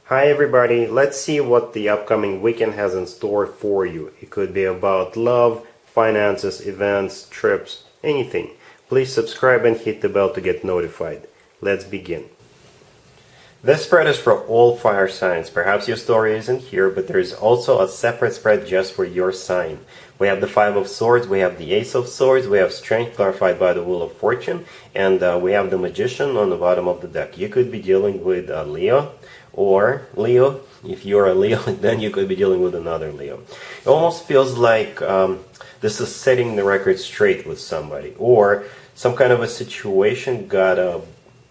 Hi everybody, let's see what the upcoming weekend has in store for you. It could be about love, finances, events, trips, anything. Please subscribe and hit the bell to get notified. Let's begin. This spread is for all fire signs. Perhaps your story isn't here, but there is also a separate spread just for your sign. We have the Five of Swords, we have the Ace of Swords, we have Strength clarified by the Wheel of Fortune, and we have the Magician on the bottom of the deck. You could be dealing with Leo, or Leo. If you're a Leo, then you could be dealing with another Leo. It almost feels like this is setting the record straight with somebody, or some kind of a situation got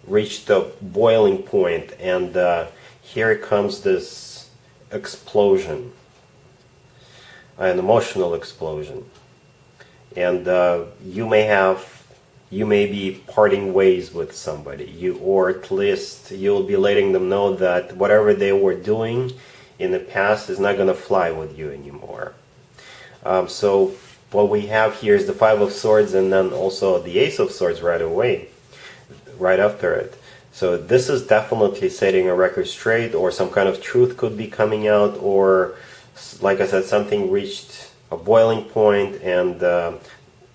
reached a boiling point, and here comes this explosion, an emotional explosion, and you may be parting ways with somebody, or at least you'll be letting them know that whatever they were doing in the past is not going to fly with you anymore. So what we have here is the Five of Swords, and then also the Ace of Swords right away, right after it. So this is definitely setting a record straight, or some kind of truth could be coming out, or like I said, something reached a boiling point, and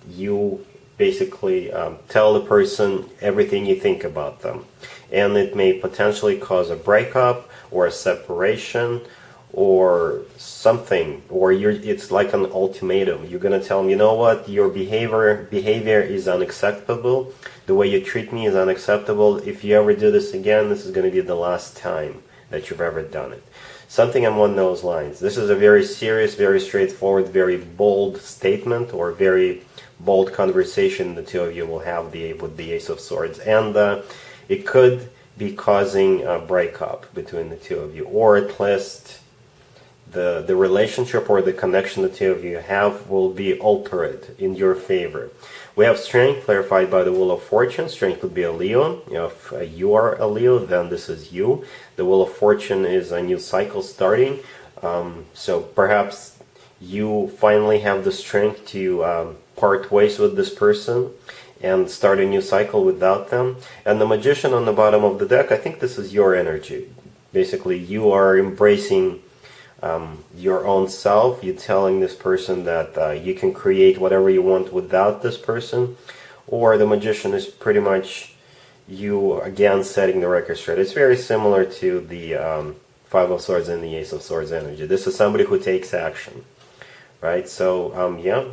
you basically tell the person everything you think about them, and it may potentially cause a breakup or a separation or something, or it's like an ultimatum. You're gonna tell them, you know what, your behavior is unacceptable, the way you treat me is unacceptable. If you ever do this again, this is going to be the last time that you've ever done it. Something along those lines. This is a very serious, very straightforward, very bold statement, or very bold conversation the two of you will have with the Ace of Swords, and it could be causing a breakup between the two of you, or at least the relationship or the connection the two of you have will be altered in your favor. We have Strength clarified by the Wheel of Fortune. Strength could be a Leo. If you are a Leo, then this is you. The Wheel of Fortune is a new cycle starting. So perhaps you finally have the strength to part ways with this person and start a new cycle without them. And the Magician on the bottom of the deck, I think this is your energy. Basically, you are embracing your own self. You're telling this person that you can create whatever you want without this person, or the Magician is pretty much you again setting the record straight. It's very similar to the Five of Swords and the Ace of Swords energy. This is somebody who takes action, right? So yeah,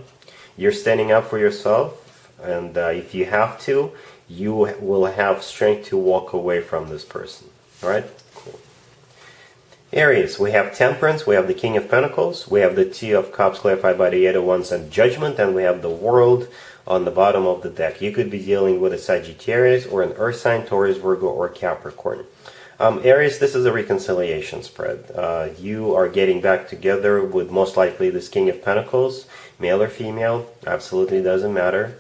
you're standing up for yourself, and if you have to, you will have strength to walk away from this person. All right. Aries, we have Temperance, we have the King of Pentacles, we have the Two of Cups clarified by the Eight of Wands and Judgment, and we have the World on the bottom of the deck. You could be dealing with a Sagittarius or an Earth sign, Taurus, Virgo, or Capricorn. Aries, this is a reconciliation spread. You are getting back together with most likely this King of Pentacles, male or female, absolutely doesn't matter.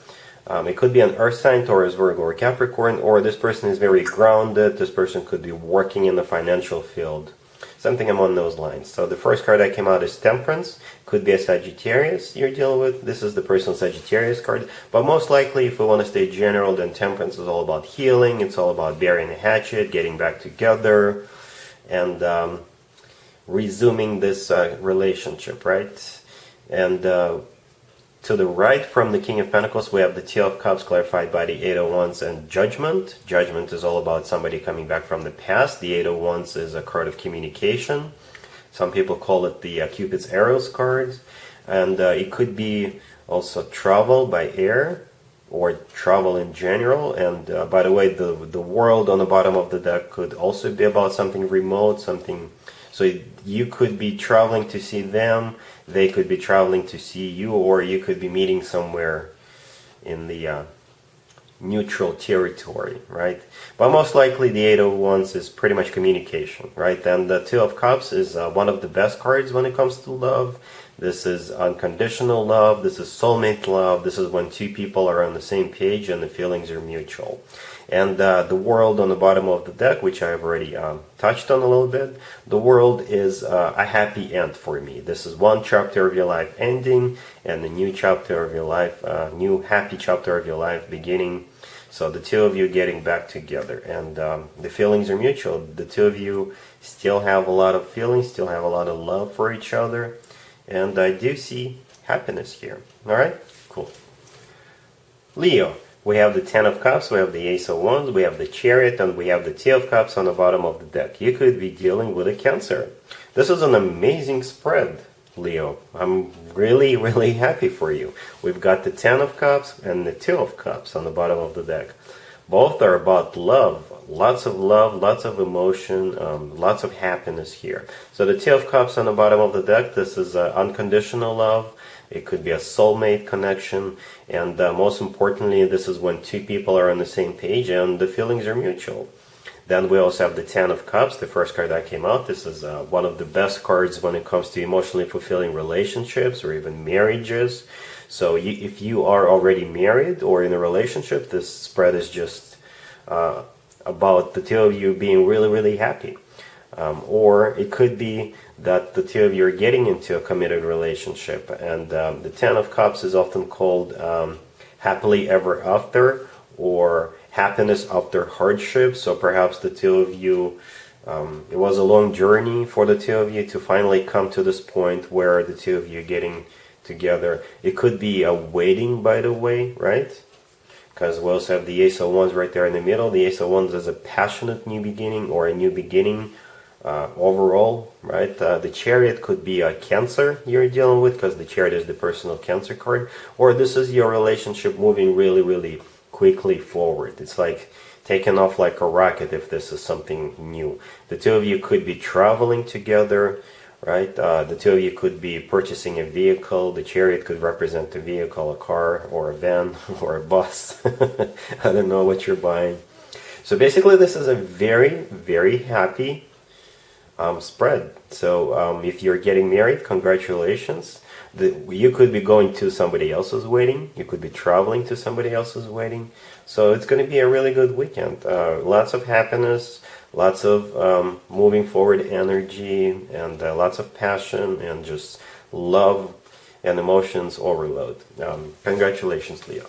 It could be an Earth sign, Taurus, Virgo, or Capricorn, or this person is very grounded. This person could be working in the financial field. Something along those lines. So the first card that came out is Temperance. Could be a Sagittarius you're dealing with. This is the personal Sagittarius card. But most likely, if we want to stay general, then Temperance is all about healing. It's all about burying the hatchet, getting back together, and resuming this relationship, right? And to the right from the King of Pentacles, we have the Two of Cups clarified by the Eight of Wands and Judgment. Judgment is all about somebody coming back from the past. The Eight of Wands is a card of communication. Some people call it the Cupid's arrows card. And it could be also travel by air, or travel in general. And by the way, the World on the bottom of the deck could also be about something remote, something. So you could be traveling to see them, they could be traveling to see you, or you could be meeting somewhere in the neutral territory, right? But most likely the Eight of Wands is pretty much communication, right? And the Two of Cups is one of the best cards when it comes to love. This is unconditional love, this is soulmate love, this is when two people are on the same page and the feelings are mutual. And the World on the bottom of the deck, which I've already touched on a little bit, the World is a happy end for me. This is one chapter of your life ending, and a new chapter of your life, new happy chapter of your life beginning. So the two of you getting back together, and the feelings are mutual. The two of you still have a lot of feelings, still have a lot of love for each other, and I do see happiness here. All right, cool. Leo, we have the Ten of Cups, we have the Ace of Wands, we have the Chariot, and we have the Two of Cups on the bottom of the deck. You could be dealing with a Cancer. This is an amazing spread, Leo. I'm really, really happy for you. We've got the Ten of Cups and the Two of Cups on the bottom of the deck. Both are about love, lots of emotion, lots of happiness here. So the Two of Cups on the bottom of the deck, this is unconditional love. It could be a soulmate connection, and most importantly, this is when two people are on the same page and the feelings are mutual. Then we also have the Ten of Cups, the first card that came out. This is one of the best cards when it comes to emotionally fulfilling relationships or even marriages. So if you are already married or in a relationship, this spread is just about the two of you being really, really happy. Or it could be that the two of you are getting into a committed relationship, and the Ten of Cups is often called happily ever after, or happiness after hardship. So perhaps the two of you, it was a long journey for the two of you to finally come to this point where the two of you are getting together. It could be a wedding, by the way, right? Because we also have the Ace of Wands right there in the middle. The Ace of Wands is a passionate new beginning or a new beginning overall, right? The Chariot could be a Cancer you're dealing with, because the Chariot is the personal Cancer card. Or this is your relationship moving really, really quickly forward. It's like taking off like a rocket if this is something new. The two of you could be traveling together, right? The two of you could be purchasing a vehicle. The Chariot could represent a vehicle, a car, or a van, or a bus. I don't know what you're buying. So basically this is a very, very happy spread. So if you're getting married, congratulations. You could be going to somebody else's wedding. You could be traveling to somebody else's wedding. So it's going to be a really good weekend. Lots of happiness, lots of moving forward energy, and lots of passion, and just love and emotions overload. Congratulations, Leo.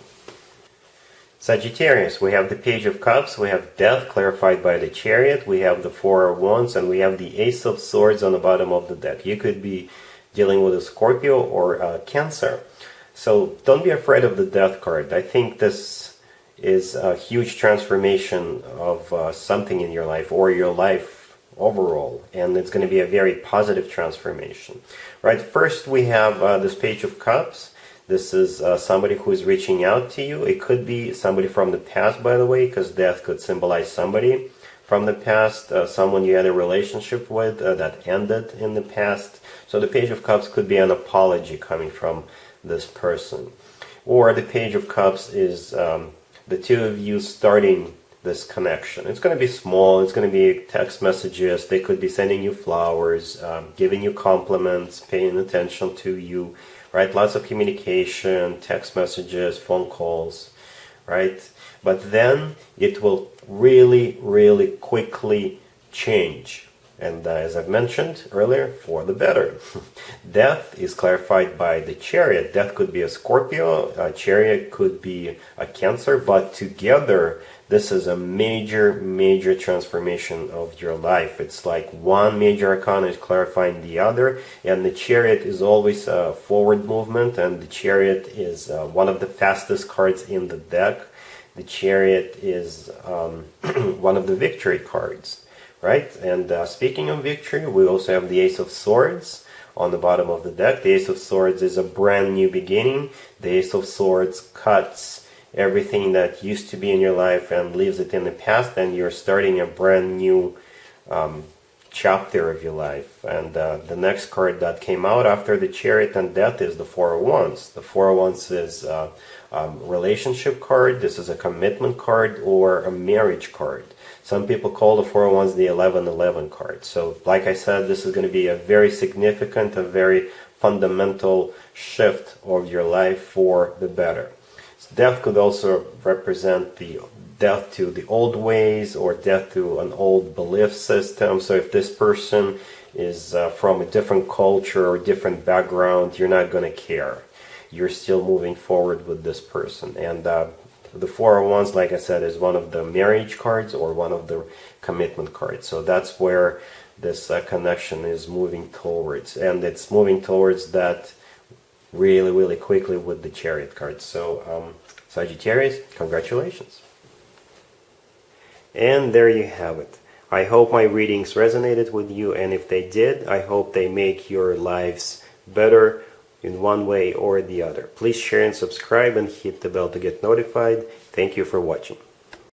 Sagittarius, we have the Page of Cups, we have Death clarified by the Chariot, we have the Four of Wands, and we have the Ace of Swords on the bottom of the deck. You could be dealing with a Scorpio or a Cancer. So don't be afraid of the Death card. I think this is a huge transformation of something in your life or your life overall, and it's going to be a very positive transformation. Right, first we have this Page of Cups. This is somebody who is reaching out to you. It could be somebody from the past, by the way, because death could symbolize somebody from the past, someone you had a relationship with that ended in the past. So the Page of Cups could be an apology coming from this person. Or the Page of Cups is the two of you starting this connection. It's going to be small. It's going to be text messages. They could be sending you flowers, giving you compliments, paying attention to you. Right, lots of communication, text messages, phone calls, right? But then it will really, really quickly change. And as I've mentioned earlier, for the better. Death is clarified by the Chariot. Death could be a Scorpio, a Chariot could be a Cancer, but together this is a major, major transformation of your life. It's like one major arcana is clarifying the other, and the Chariot is always a forward movement, and the Chariot is one of the fastest cards in the deck. The Chariot is one of the victory cards, right? And speaking of victory, we also have the Ace of Swords on the bottom of the deck. The Ace of Swords is a brand new beginning. The Ace of Swords cuts everything that used to be in your life and leaves it in the past, and you're starting a brand new chapter of your life. And the next card that came out after the Chariot and Death is the Four of Wands. The Four of Wands is a relationship card. This is a commitment card or a marriage card. Some people call the Four of Wands the 11-11 card. So like I said, this is going to be a very significant, a very fundamental shift of your life for the better. Death could also represent the death to the old ways or death to an old belief system. So if this person is from a different culture or different background, you're not going to care. You're still moving forward with this person. And The Four of Wands, like I said, is one of the marriage cards or one of the commitment cards. So that's where this connection is moving towards, and it's moving towards that really, really quickly with the Chariot card. So Sagittarius, congratulations. And there you have it. I hope my readings resonated with you, and if they did, I hope they make your lives better in one way or the other. Please share and subscribe and hit the bell to get notified. Thank you for watching.